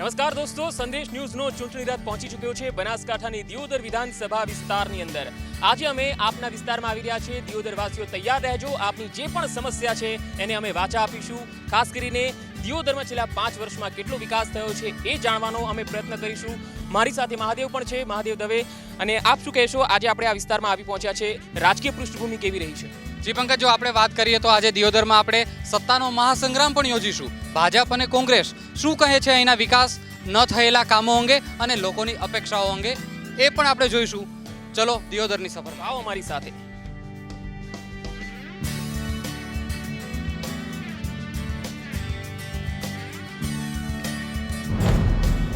નમસ્કાર દોસ્તો, સંદેશ ન્યૂઝનો ચૂંટણી રથ પહોંચી ચૂક્યો છે બનાસકાંઠાની દિયોદર વિધાનસભા વિસ્તારની અંદર। આજે અમે આપના વિસ્તારમાં આવી રહ્યા છીએ। દિયોદરવાસીઓ તૈયાર રહેજો, આપની જે પણ સમસ્યા છે એને અમે વાચા આપીશું। ખાસ કરીને દિયોદરમાં છેલ્લા 5 વર્ષમાં કેટલો વિકાસ થયો છે એ જાણવાનો અમે પ્રયત્ન કરીશું। મારી સાથે મહાદેવ પણ છે, મહાદેવ દવે। અને આપ શું કહેશો, આજે આપણે આ વિસ્તારમાં આવી પહોંચ્યા છે, રાજકીય પૃષ્ઠભૂમિ કેવી રહી છે? જી પંકજ, જો આપણે વાત કરીએ તો આજે દિયોદરમાં આપણે સત્તાનો મહાસંગ્રામ પણ યોજીશું। ભાજપ અને કોંગ્રેસ શું કહે છે અહીંના વિકાસ ન થયેલા કામો અંગે અને લોકોની અપેક્ષાઓ અંગે એ પણ આપણે જોઈશું। ચલો દિયોદરની સફર આવો અમારી સાથે।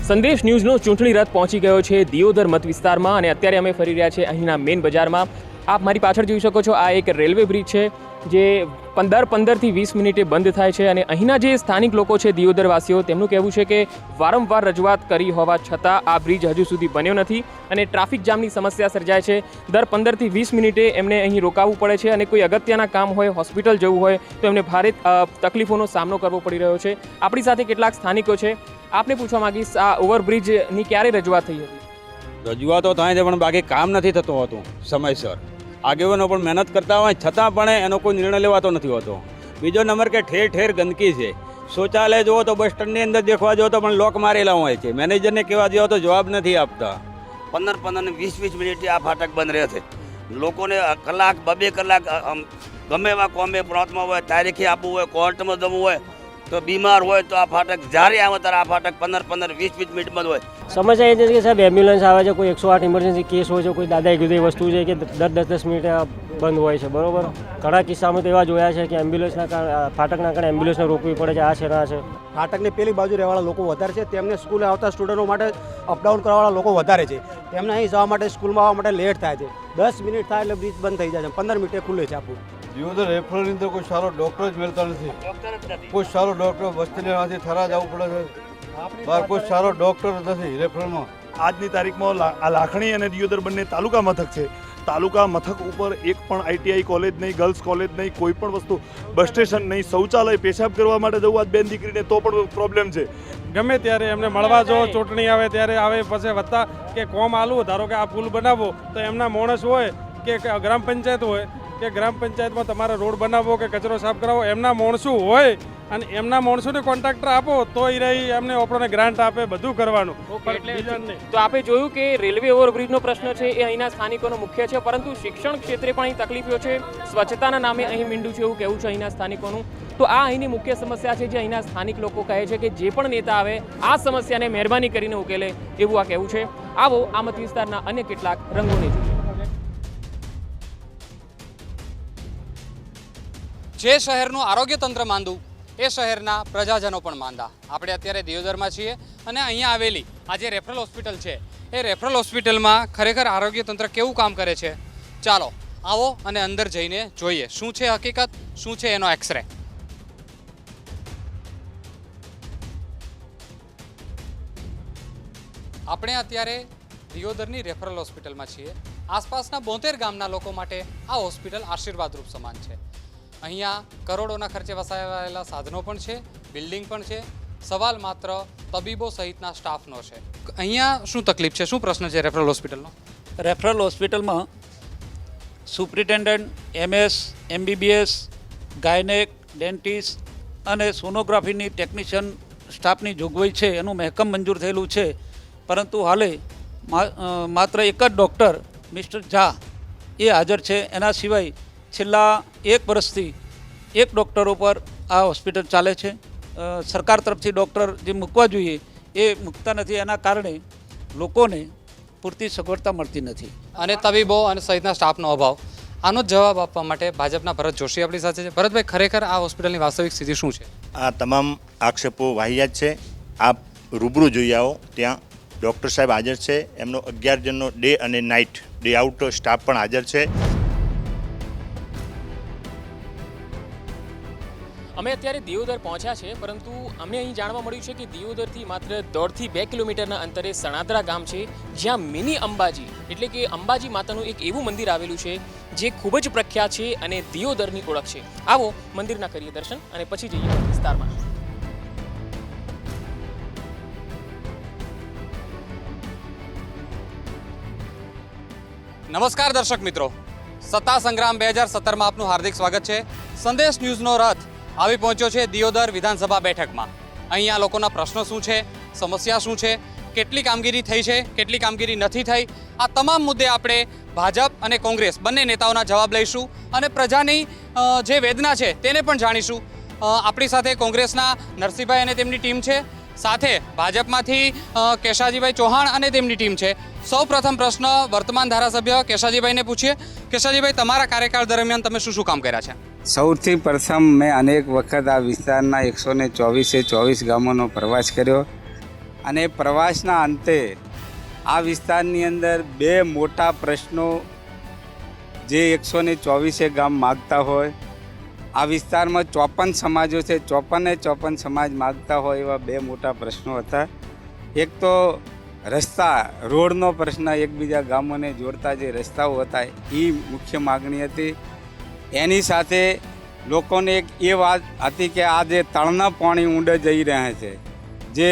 સંદેશ ન્યૂઝનો ચૂંટણી રથ પહોંચી ગયો છે દિયોદર મત વિસ્તારમાં અને અત્યારે અમે ફરી રહ્યા છીએ અહીંના મેઇન બજારમાં। આપ મારી પાછળ જોઈ શકો છો, આ એક રેલવે બ્રિજ છે જે 15 થી 20 મિનિટે બંધ થાય છે અને અહીંના જે સ્થાનિક લોકો છે દિયોદરવાસીઓ, તેમનું કહેવું છે કે વારંવાર રજૂઆત કરી હોવા છતાં આ બ્રિજ હજુ સુધી બન્યો નથી અને ટ્રાફિક જામની સમસ્યા સર્જાય છે। દર 15 થી 20 મિનિટે એમને અહીં રોકાવવું પડે છે અને કોઈ અગત્યના કામ હોય, હોસ્પિટલ જવું હોય તો એમને ભારે તકલીફોનો સામનો કરવો પડી રહ્યો છે। આપણી સાથે કેટલાક સ્થાનિકો છે, આપને પૂછવા માંગીશ, આ ઓવરબ્રિજની ક્યારે રજૂઆત થઈ હતી? રજૂઆતો થાય છે પણ બાકી કામ નથી થતું હોતું સમયસર। આગેવાનો પણ મહેનત કરતા હોય છતાં પણ એનો કોઈ નિર્ણય લેવાતો નથી હોતો। બીજો નંબર કે ઠેર ઠેર ગંદકી છે। શૌચાલય જુઓ તો બસ સ્ટેન્ડની અંદર દેખવા જાઓ તો પણ લોક મારેલા હોય છે। મેનેજરને કહેવા જાઓ તો જવાબ નથી આપતા। 15 ને 20 મિનિટથી આ ફાટક બંધ રહે છે। લોકોને કલાક 2 કલાક ગમે એવા કોમે પ્રાંતમાં હોય, તારીખે આપવું હોય, કોર્ટમાં જવું હોય તો બીમાર હોય તો આ ફાટક જ્યારે આવે ત્યારે આ ફાટક 15 20 મિનિટ બંધ હોય। સમસ્યા એ છે કે સાહેબ એમ્બ્યુલન્સ આવે છે, કોઈ 108 ઇમરજન્સી કેસ હોય છે, કોઈ દાદાએ કીધું એ વસ્તુ છે કે 10 મિનિટે બંધ હોય છે, બરોબર। ઘણા કિસ્સામાં તો એવા જોયા છે કે એમ્બ્યુલન્સના કારણે, ફાટકના કારણે એમ્બ્યુલન્સને રોકવી પડે છે, આ છે ના છે। ફાટકની પેલી બાજુ રહેવાળા લોકો વધારે છે, તેમને સ્કૂલે આવતા સ્ટુડન્ટો માટે અપડાઉન કરવાવાળા લોકો વધારે છે। તેમને અહીં જવા માટે, સ્કૂલમાં આવવા માટે લેટ થાય છે। 10 મિનિટ થાય એટલે બ્રિજ બંધ થઈ જાય છે, 15 મિનિટે ખુલે છે આપણું। દિયોદર રેફરલની અંદર કોઈ સારો ડૉક્ટર જ મળતા નથી। કોઈ સારો ડૉક્ટર વસ્તીમાંથી થરા જવું પડે છે, બહાર કોઈ સારો ડૉક્ટર નથી રેફરલમાં। આજની તારીખમાં આ લાખણી અને દિયોદર બંને તાલુકા મથક છે। તાલુકા મથક ઉપર એક પણ આઈટીઆઈ કોલેજ નહીં, ગર્લ્સ કોલેજ નહીં, કોઈ પણ વસ્તુ, બસ સ્ટેશન નહીં, શૌચાલય, પેશાબ કરવા માટે જવું આજ બેન દીકરીને તો પણ પ્રોબ્લેમ છે। ગમે ત્યારે એમને મળવા જો, ચૂંટણી આવે ત્યારે આવે, પછી વત્તા કે કોમ આલું, ધારો કે આ પુલ બનાવો તો એમના માણસ હોય કે ગ્રામ પંચાયત હોય કે ગ્રામ પંચાયતમાં તમારે રોડ બનાવો કે કચરો સાફ કરાવો, એમના માણસો હોય અને એમના માણસોને કોન્ટ્રાક્ટર આપો તો એ રહી એમને આપણને ગ્રાન્ટ આપે, બધું કરવાનું। તો આપણે જોયું કે રેલવે ઓવરબ્રિજનો પ્રશ્ન છે એ અહીંના સ્થાનિકોનો મુખ્ય છે, પરંતુ શિક્ષણ ક્ષેત્રે પણ અહીં તકલીફો છે। સ્વચ્છતાના નામે અહીં મીંડું છે એવું કહેવું છે અહીંના સ્થાનિકોનું। તો આ અહીંની મુખ્ય સમસ્યા છે જે અહીંના સ્થાનિક લોકો કહે છે કે જે પણ નેતા આવે આ સમસ્યાને મહેરબાની કરીને ઉકેલે, એવું આ કહેવું છે। આવો આ મત વિસ્તારના અન્ય કેટલાક રંગોને જોઈએ। જે શહેરનું આરોગ્ય તંત્ર માંદું એ શહેરના પ્રજાજનો પણ માંદા। આપણે અત્યારે દિયોદરમાં છીએ અને અહીંયા આવેલી આ જે રેફરલ હોસ્પિટલ છે એ રેફરલ હોસ્પિટલમાં ખરેખર આરોગ્ય તંત્ર કેવું કામ કરે છે, ચાલો આવો અને અંદર જઈને જોઈએ શું છે હકીકત, શું છે એનો એક્સરે। આપણે અત્યારે દિયોદરની રેફરલ હોસ્પિટલમાં છીએ। આસપાસના 72 ગામના લોકો માટે આ હોસ્પિટલ આશીર્વાદરૂપ સમાન છે। અહીંયા કરોડોના ખર્ચે વસાવેલા સાધનો પણ છે, બિલ્ડિંગ પણ છે, સવાલ માત્ર તબીબો સહિતના સ્ટાફનો છે। અહીંયા શું તકલીફ છે, શું પ્રશ્ન છે રેફરલ હોસ્પિટલનો? રેફરલ હોસ્પિટલમાં superintendent, MS, MBBS, gynaec, dentist અને સોનોગ્રાફીની ટેકનિશિયન સ્ટાફની જોગવાઈ છે, એનું મહેકમ મંજૂર થયેલું છે, પરંતુ હાલે માત્ર એક જ ડૉક્ટર મિસ્ટર ઝા એ હાજર છે। એના સિવાય છેલ્લા 1 વર્ષથી એક ડૉક્ટર ઉપર આ હોસ્પિટલ ચાલે છે। સરકાર તરફથી ડૉક્ટર જે મૂકવા જોઈએ એ મૂકતા નથી, એના કારણે લોકોને પૂરતી સગવડતા મળતી નથી અને તબીબો અને સહિતના સ્ટાફનો અભાવ। આનો જવાબ આપવા માટે ભાજપના ભરત જોશી આપણી સાથે છે। ભરતભાઈ, ખરેખર આ હોસ્પિટલની વાસ્તવિક સ્થિતિ શું છે? આ તમામ આક્ષેપો વાહિયાત છે। આપ રૂબરૂ જોઈ આવો, ત્યાં ડૉક્ટર સાહેબ હાજર છે, એમનો 11 જણનો ડે અને નાઇટ, ડે આઉટ સ્ટાફ પણ હાજર છે। અમે અત્યારે દિયોદર પહોંચ્યા છે, પરંતુ અમને અહીં જાણવા મળ્યું છે કે દિયોદરથી માત્ર 1.5 થી 2 કિલોમીટરના અંતરે સણાદરા ગામ છે, જ્યાં મિની અંબાજી એટલે કે અંબાજી માતાનું એક એવું મંદિર આવેલું છે જે ખૂબ જ પ્રખ્યાત છે અને દિયોદરની ઓળખ છે। આવો મંદિરના કરીએ દર્શન અને પછી જઈએ વિસ્તારમાં। નમસ્કાર દર્શક મિત્રો, સત્તા સંગ્રામ 2017માં આપનું હાર્દિક સ્વાગત છે. સંદેશ ન્યૂઝનો રથ આવી પહોંચ્યો છે દિયોદર વિધાનસભા બેઠકમાં. અહીંયા લોકોના પ્રશ્નો શું છે, સમસ્યા શું છે, કેટલી કામગીરી થઈ છે, કેટલી કામગીરી નથી થઈ, આ તમામ મુદ્દે આપણે ભાજપ અને કોંગ્રેસ બંને નેતાઓના જવાબ લઈશું અને પ્રજાની જે વેદના છે તેને પણ જાણીશું. આપણી સાથે કોંગ્રેસના નરસિંહભાઈ અને તેમની ટીમ છે, સાથે ભાજપમાંથી કેશાજીભાઈ ચૌહાણ અને તેમની ટીમ છે. સૌ પ્રથમ પ્રશ્ન વર્તમાન ધારાસભ્ય કેશાજીભાઈને પૂછીએ. કેશાજીભાઈ, તમારા કાર્યકાળ દરમિયાન તમે શું શું કામ કર્યા છે? સૌથી પ્રથમ મેં અનેક વખત આ વિસ્તારના 124 ગામોનો પ્રવાસ કર્યો અને પ્રવાસના અંતે આ વિસ્તારની અંદર બે મોટા પ્રશ્નો જે 124 ગામ માગતા હોય, આ વિસ્તારમાં 54 સમાજો છે, 54 સમાજ માગતા હોય એવા બે મોટા પ્રશ્નો હતા. એક તો રસ્તા, રોડનો પ્રશ્ન, એકબીજા ગામોને જોડતા જે રસ્તાઓ હતા એ મુખ્ય માગણી હતી. એની સાથે લોકોને એક એ વાત હતી કે આ જે તળના પાણી ઊંડે જઈ રહ્યા છે, જે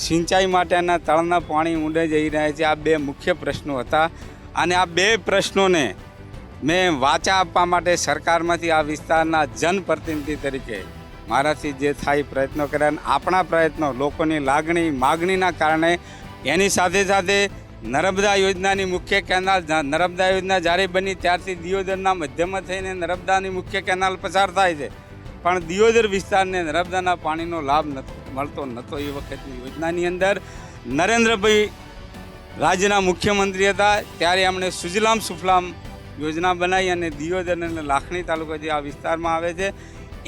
સિંચાઈ માટેના તળના પાણી ઊંડે જઈ રહ્યા છે, આ બે મુખ્ય પ્રશ્નો હતા. અને આ બે પ્રશ્નોને મેં વાચા આપવા માટે સરકારમાંથી આ વિસ્તારના જનપ્રતિનિધિ તરીકે મારાથી જે થાય પ્રયત્નો કર્યા અને આપણા પ્રયત્નો લોકોની લાગણી માગણીના કારણે એની સાથે સાથે નર્મદા યોજનાની મુખ્ય કેનાલ, નર્મદા યોજના જ્યારે બની ત્યારથી દિયોદરના મધ્યમાં થઈને નર્મદાની મુખ્ય કેનાલ પસાર થાય છે, પણ દિયોદર વિસ્તારને નર્મદાના પાણીનો લાભ મળતો નહોતો. એ વખતની યોજનાની અંદર નરેન્દ્રભાઈ રાજ્યના મુખ્યમંત્રી હતા ત્યારે એમણે સુજલામ સુફલામ યોજના બનાવી અને દિયોદર અને લાખણી તાલુકા જે આ વિસ્તારમાં આવે છે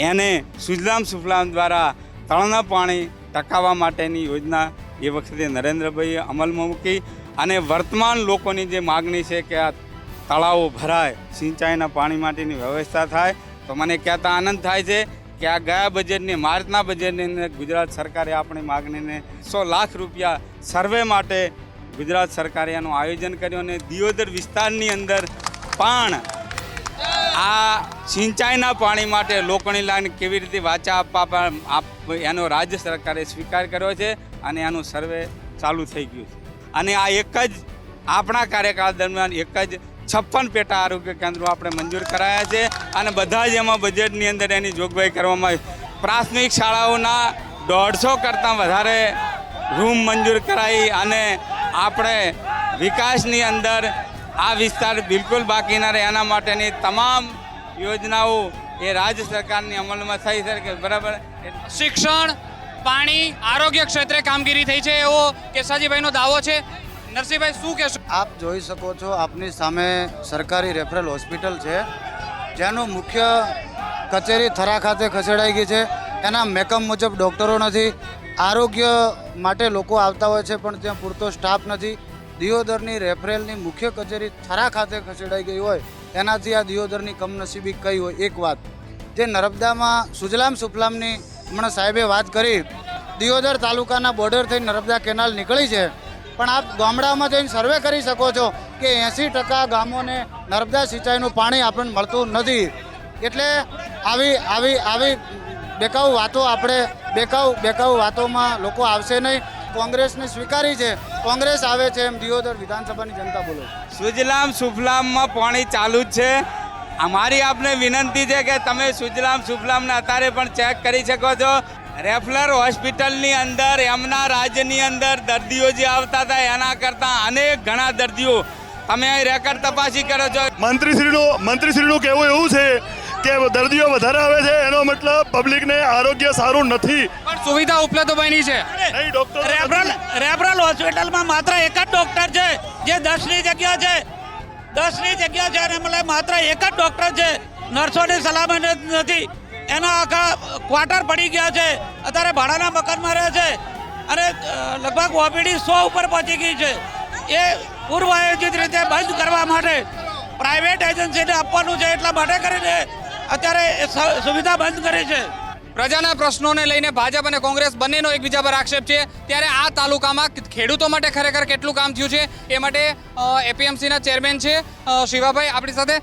એને સુજલામ સુફલામ દ્વારા તળના પાણી ટકાવવા માટેની યોજના એ વખતે નરેન્દ્રભાઈએ અમલમાં મૂકી. અને વર્તમાન લોકોની જે માગણી છે કે આ તળાવો ભરાય, સિંચાઈના પાણી માટેની વ્યવસ્થા થાય, તો મને કહેતા આનંદ થાય છે કે આ ગયા બજેટની, માર્ચના બજેટની અંદર ગુજરાત સરકારે આપણી માગણીને 100 લાખ રૂપિયા સર્વે માટે ગુજરાત સરકારે એનું આયોજન કર્યું. અને દિયોદર વિસ્તારની અંદર પણ આ સિંચાઈના પાણી માટે લોકોની લાગણી કેવી રીતે વાચા આપવા એનો રાજ્ય સરકારે સ્વીકાર કર્યો છે અને એનું સર્વે ચાલુ થઈ ગયું છે. અને આ એક જ આપણા કાર્યકાળ દરમિયાન એક જ 56 પેટા આરોગ્ય કેન્દ્રો આપણે મંજૂર કરાયા છે અને બધા જ એમાં બજેટની અંદર એની જોગવાઈ કરવામાં આવી. પ્રાથમિક શાળાઓના 150 કરતાં વધારે રૂમ મંજૂર કરાવી અને આપણે વિકાસની અંદર આ વિસ્તાર બિલકુલ બાકી ના રહે એના માટેની તમામ યોજનાઓ એ રાજ્ય સરકારની અમલમાં થઈ શકે. બરાબર. શિક્ષણ, પાણી, આરોગ્ય ક્ષેત્રે કામગીરી થઈ છે એવો કેશાજીભાઈનો દાવો છે. નરસિંહભાઈ, શું કહેશો? આપ જોઈ શકો છો, આપની સામે સરકારી રેફરલ હોસ્પિટલ છે જેનું મુખ્ય કચેરી થરા ખાતે ખસેડાઈ ગઈ છે. એના મેકમ મુજબ ડૉક્ટરો નથી. આરોગ્ય માટે લોકો આવતા હોય છે પણ ત્યાં પૂરતો સ્ટાફ નથી. દિયોદરની રેફરેલની મુખ્ય કચેરી થરા ખાતે ખસેડાઈ ગઈ હોય એનાથી આ દિયોદરની કમનસીબી કઈ હોય. એક વાત જે નર્મદામાં સુજલામ સુફલામની હમણાં સાહેબે વાત કરી, દિયોદર તાલુકાના બોર્ડર થઈ નર્મદા કેનાલ નીકળી છે, પણ આપ ગામડામાં જઈને સર્વે કરી શકો છો કે 80% ગામોને નર્મદા સિંચાઈનું પાણી આપણને મળતું નથી. એટલે આવી બેકાઉ વાતો આપણે બેકાઉ વાતોમાં લોકો આવશે નહીં. કોંગ્રેસને સ્વીકારી છે, કોંગ્રેસ આવે છે એમ દિયોદર વિધાનસભાની જનતા બોલો. સુજલામ સુફલામમાં પાણી ચાલુ જ છે. અમારી આપને વિનંતી છે કે તમે સુજલામ સુફલામને અત્યારે પણ ચેક કરી શકો છો. રેફરલ હોસ્પિટલની અંદર એમના રાજ્યની અંદર દર્દીઓ જે આવતા હતા એના કરતાં અનેક ઘણા દર્દીઓ તમે અહીં રેકર્ડ તપાસી કરો છો. મંત્રીશ્રીનું કહેવું એવું છે કે દર્દીઓ વધારે આવે છે એનો મતલબ પબ્લિકને આરોગ્ય સારું નથી, પણ સુવિધા ઉપલબ્ધ બની છે. રેફરલ હોસ્પિટલમાં માત્ર એક જ ડૉક્ટર છે જે 10ની જગ્યા છે. 10ની જગ્યા છે અને મતલબ માત્ર એક જ ડૉક્ટર છે. નર્સોની સલામત નથી. એના આખા ક્વાર્ટર પડી ગયા છે. અત્યારે ભાડાના મકાનમાં રહે છે અને લગભગ ઓપીડી 100 ઉપર પહોંચી ગઈ છે. એ પૂર્વ આયોજિત રીતે બંધ કરવા માટે પ્રાઇવેટ એજન્સીને આપવાનું છે એટલા માટે કરીને અત્યારે સુવિધા બંધ કરી છે. પ્રજાના પ્રશ્નોને લઈને ભાજપ અને કોંગ્રેસ બંનેનો એકબીજા પર આક્ષેપ છે. ત્યારે આ તાલુકામાં ખેડૂતો માટે ખરેખર કેટલું કામ થયું છે એ માટે એપીએમસીના ચેરમેન છે શિવાભાઈ આપણી સાથે,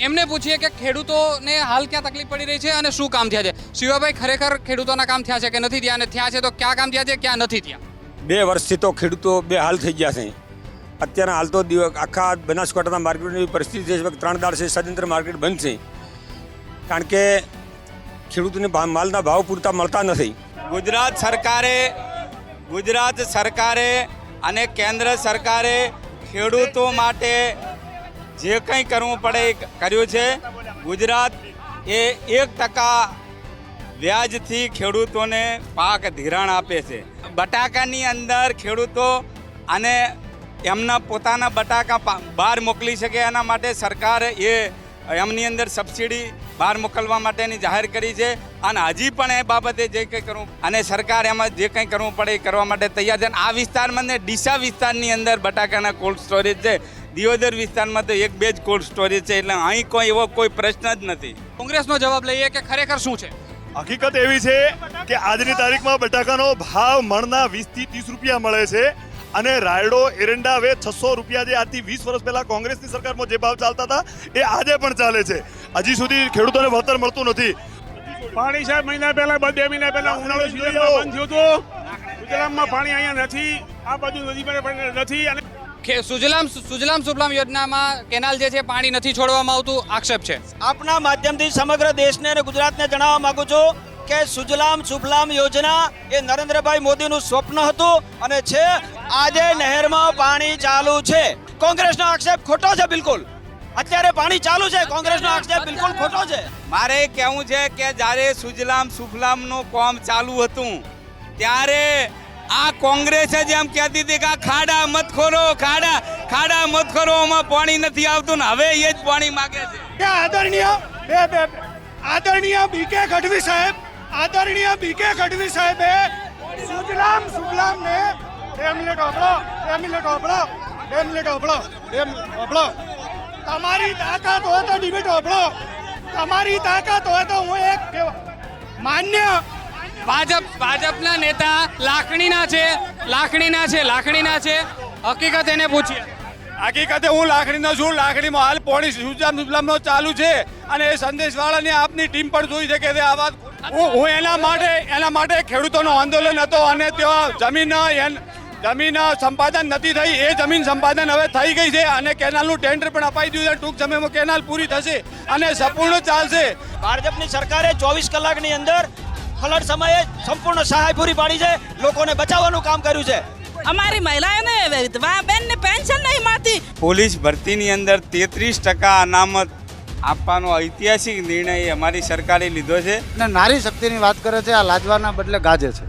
એમને પૂછીએ કે ખેડૂતોને હાલ ક્યાં તકલીફ પડી રહી છે અને શું કામ થયા છે. શિવાભાઈ, ખરેખર ખેડૂતોના કામ થયા છે કે નથી થયા, અને થયા છે તો ક્યાં કામ થયા છે, ક્યાં નથી થયા? 2 વર્ષથી તો ખેડૂતો બેહાલ થઈ ગયા છે. અત્યારે હાલ તો આખા બનાસકાંઠાના માર્કેટની પરિસ્થિતિ છે 3 દાડ છે સદંતર માર્કેટ બંધ છે, કારણ કે ખેડૂતોને માલના ભાવ પૂરતા મળતા નથી. ગુજરાત સરકારે અને કેન્દ્ર સરકારે ખેડૂતો માટે જે કંઈ કરવું પડે એ કર્યું છે. ગુજરાત એ 1% વ્યાજથી ખેડૂતોને પાક ધિરાણ આપે છે. બટાકાની અંદર ખેડૂતો અને એમના પોતાના બટાકા બહાર મોકલી શકે એના માટે સરકારે એમની અંદર સબસિડી બહાર મોકલવા માટેની જાહેર કરી છે. અને હજી પણ એ બાબતે જે કંઈ કરવું અને સરકાર એમાં જે કંઈ કરવું પડે એ કરવા માટે તૈયાર છે. આ વિસ્તારમાં ને ડીસા વિસ્તારની અંદર બટાકાના કોલ્ડ સ્ટોરેજ છે. દિયોદર વિસ્તારમાં તો 1-2 જ કોલ્ડ સ્ટોરેજ છે, એટલે અહીં કોઈ પ્રશ્ન જ નથી. કોંગ્રેસનો જવાબ લઈએ કે ખરેખર શું છે. હકીકત એવી છે કે આજની તારીખમાં બટાકાનો ભાવ મણના 20 થી 30 રૂપિયા મળે છે, અને રાયડો એરંડા હવે 600 રૂપિયા, જે આજથી 20 વર્ષ પહેલા કોંગ્રેસની સરકારમાં જે ભાવ ચાલતા હતા એ આજે પણ ચાલે છે. હજી સુધી ખેડૂતોને વળતર મળતું નથી. પાણી સાહેબ મહિના પહેલા 2 મહિના પહેલા ઉનાળો સિઝનમાં બંધ થયું હતું. ગુજરાતમાં પાણી અહીંયા નથી, આ બાજુ નદી પર નથી. અને સુજલામ સુફલામ યોજનામાં કેનાલ જે છે પાણી નથી છોડવામાં આવતું, આક્ષેપ છે. આપના માધ્યમથી સમગ્ર દેશને અને ગુજરાતને જણાવવા માંગુ છું કે સુજલામ સુફલામ યોજના એ નરેન્દ્રભાઈ મોદીનું સ્વપ્ન હતું અને છે. આજે નહેરમાં પાણી ચાલુ છે. કોંગ્રેસનો આક્ષેપ ખોટો છે. બિલકુલ અત્યારે પાણી ચાલુ છે. કોંગ્રેસનો આક્ષેપ બિલકુલ ખોટો છે. મારે કહેવું છે કે જ્યારે સુજલામ સુફલામનું કામ ચાલુ હતું ત્યારે આ કોંગ્રેસે જેમ કહેતી હતી કે ખાડા મત ખોરો, ખાડા મત ખોરો, આમાં પાણી નથી આવતું ને હવે એ જ પાણી માગે છે. આદરણીય બીકે ગઢવી સાહેબ, સુજલામ સુફલામ ને 2 મિનિટ ઓબળો. તમારી તાકાત હોય તો ડિબેટ ઓબળો. તમારી તાકાત હોય તો હું એક માન્ય ભાજપના નેતા લાખણીના છે. હકીકત એને પૂછીએ. હકીકતે હું લાખણીનો છું. લાખણીમાં હાલ પાણી સુજલામ સુફલામનો ચાલુ છે અને એ સંદેશવાળાની આપની ટીમ પણ જોઈ શકે છે આ વાત. હું એના માટે ખેડૂતોનો આંદોલન હતો અને ત્યાં જમીન સંપાદન નથી થઈ, એ જમીન સંપાદન હવે થઈ ગઈ છે અને કેનાલનું ટેન્ડર પણ અપાઈ દીધું છે. ટૂંક સમયમાં કેનાલ પૂરી થશે અને સંપૂર્ણ ચાલશે. ભાજપની સરકારે 24 કલાકની અંદર ફલટ સમયે સંપૂર્ણ સહાય પૂરી પાડી છે. લોકોને બચાવવાનું કામ કર્યું છે. અમારી મહિલાઓને વિધવા બેનને પેન્શન નહીં મળતી. પોલીસ ભરતીની અંદર 33% અનામત આપવાનો ઐતિહાસિક નિર્ણય અમારી સરકારે લીધો છે. અને નારી શક્તિની વાત કરે છે, આ લાજવાના બદલે ગાજે છે.